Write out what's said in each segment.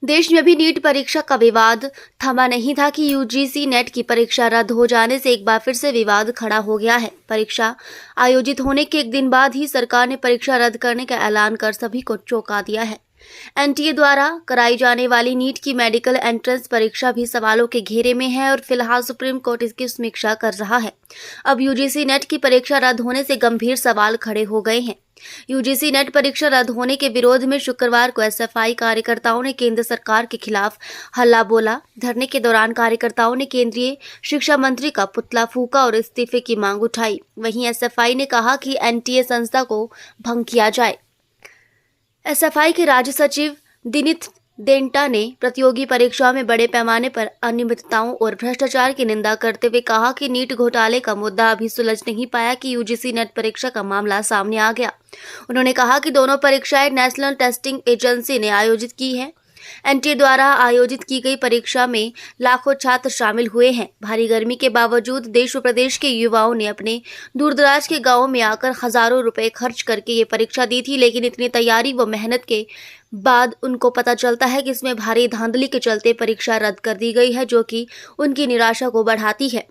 देश में भी नीट परीक्षा का विवाद थमा नहीं था कि यूजीसी नेट की परीक्षा रद्द हो जाने से एक बार फिर से विवाद खड़ा हो गया है। परीक्षा आयोजित होने के एक दिन बाद ही सरकार ने परीक्षा रद्द करने का ऐलान कर सभी को चौंका दिया है। एनटीए द्वारा कराई जाने वाली नीट की मेडिकल एंट्रेंस परीक्षा भी सवालों के घेरे में है और फिलहाल सुप्रीम कोर्ट इसकी समीक्षा कर रहा है। अब यूजीसी नेट की परीक्षा रद्द होने से गंभीर सवाल खड़े हो गए हैं। यूजीसी नेट परीक्षा रद्द होने के विरोध में शुक्रवार को एसएफआई कार्यकर्ताओं ने केंद्र सरकार के खिलाफ हल्ला बोला। धरने के दौरान कार्यकर्ताओं ने केंद्रीय शिक्षा मंत्री का पुतला फूंका और इस्तीफे की मांग उठाई। वहीं एसएफआई ने कहा कि एनटीए संस्था को भंग किया जाए। एसएफआई के राज्य सचिव दिनित देंटा ने प्रतियोगी परीक्षाओं में बड़े पैमाने पर अनियमितताओं और भ्रष्टाचार की निंदा करते हुए कहा कि नीट घोटाले का मुद्दा अभी सुलझ नहीं पाया कि यूजीसी नेट परीक्षा का मामला सामने आ गया। उन्होंने कहा कि दोनों परीक्षाएं नेशनल टेस्टिंग एजेंसी ने आयोजित की हैं। एनटीए द्वारा आयोजित की गई परीक्षा में लाखों छात्र शामिल हुए हैं। भारी गर्मी के बावजूद देश और प्रदेश के युवाओं ने अपने दूरदराज के गांवों में आकर हजारों रुपए खर्च करके ये परीक्षा दी थी, लेकिन इतनी तैयारी व मेहनत के बाद उनको पता चलता है कि इसमें भारी धांधली के चलते परीक्षा रद्द कर दी गई है, जो कि उनकी निराशा को बढ़ाती है।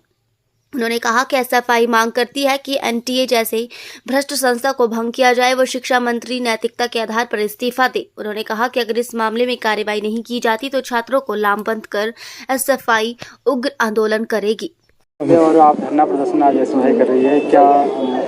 उन्होंने कहा कि एसएफआई मांग करती है कि एनटीए जैसे भ्रष्ट संस्था को भंग किया जाए व शिक्षा मंत्री नैतिकता के आधार पर इस्तीफा दे। उन्होंने कहा कि अगर इस मामले में कार्रवाई नहीं की जाती तो छात्रों को लामबंद कर एसएफआई उग्र आंदोलन करेगी। और आप धरना प्रदर्शन आज एसएफआई कर रही है, क्या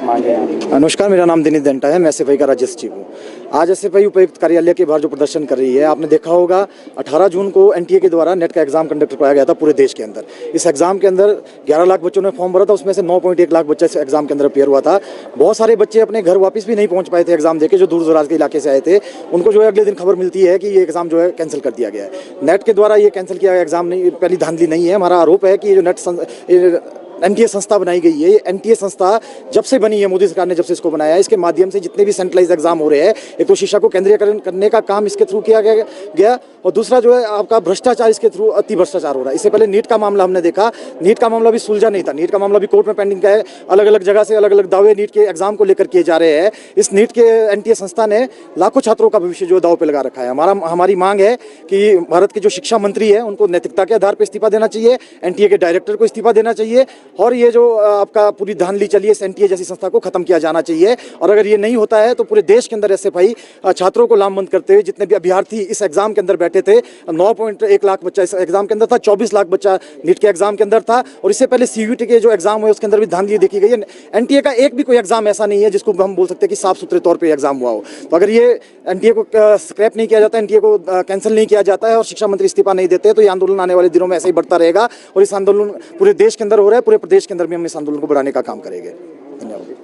मांगे हैं? नमस्कार, मेरा नाम दिनित देंटा है। मैं एसएफआई का राज्य सचिव हूँ। आज एसएफआई उपायुक्त कार्यालय के बाहर जो प्रदर्शन कर रही है, आपने देखा होगा 18 जून को एनटीए के द्वारा नेट का एग्जाम कंडक्ट कराया गया था पूरे देश के अंदर। इस एग्जाम के अंदर 11 लाख बच्चों ने फॉर्म भरा था, उसमें से 9.1 लाख बच्चा इस एग्जाम के अंदर अपियर हुआ था। बहुत सारे बच्चे अपने घर वापस भी नहीं पहुंच पाए थे एग्जाम देके, जो दूर दराज के इलाके से आए थे। उनको जो है अगले दिन खबर मिलती है कि ये एग्जाम जो है कैंसिल कर दिया गया है। नेट के द्वारा ये कैंसिल किया गया एग्जाम नहीं, पहली धांधली नहीं है। हमारा आरोप है कि ये जो नेट एनटीए संस्था बनाई गई है, ये एनटीए संस्था जब से बनी है, मोदी सरकार ने जब से इसको बनाया है, इसके माध्यम से जितने भी सेंट्रलाइज एग्जाम हो रहे हैं, एक तो शिक्षा को केंद्रीयकरण करने का काम इसके थ्रू किया गया और दूसरा जो है आपका भ्रष्टाचार इसके थ्रू अति भ्रष्टाचार हो रहा है। इससे पहले नीट का मामला हमने देखा, नीट का मामला भी सुलझा नहीं था। नीट का मामला भी कोर्ट में पेंडिंग का है। अलग अलग जगह से अलग अलग दावे नीट के एग्जाम को लेकर किए जा रहे हैं। इस नीट के एनटीए संस्था ने लाखों छात्रों का भविष्य जो दाव पे लगा रखा है। हमारी मांग है कि भारत के जो शिक्षा मंत्री है उनको नैतिकता के आधार पर इस्तीफा देना चाहिए, एनटीए के डायरेक्टर को इस्तीफा देना चाहिए और ये जो आपका पूरी धांधली चली है एनटीए जैसी संस्था को खत्म किया जाना चाहिए। और अगर ये नहीं होता है तो पूरे देश के अंदर एसएफआई छात्रों को लामबंद करते हुए, जितने भी अभ्यर्थी इस एग्जाम के अंदर बैठे थे, 9.1 लाख बच्चा इस एग्जाम के अंदर था, 24 लाख बच्चा नीट के एग्जाम के अंदर था और इससे पहले सीयूईटी के जो एग्जाम हुए उसके अंदर भी धांधली देखी गई है। एनटीए का एक भी कोई एग्जाम ऐसा नहीं है जिसको हम बोल सकते हैं कि साफ सुथरे तौर पर एग्जाम हुआ हो। तो अगर ये एनटीए को स्क्रैप नहीं किया जाता, एनटीए को कैंसिल नहीं किया जाता है और शिक्षा मंत्री इस्तीफा नहीं देते, तो ये आंदोलन आने वाले दिनों में ऐसे ही बढ़ता रहेगा और इस आंदोलन पूरे देश के अंदर हो रहा है, पूरे प्रदेश के अंदर भी हम इस आंदोलन को बढ़ाने का काम करेंगे। धन्यवाद।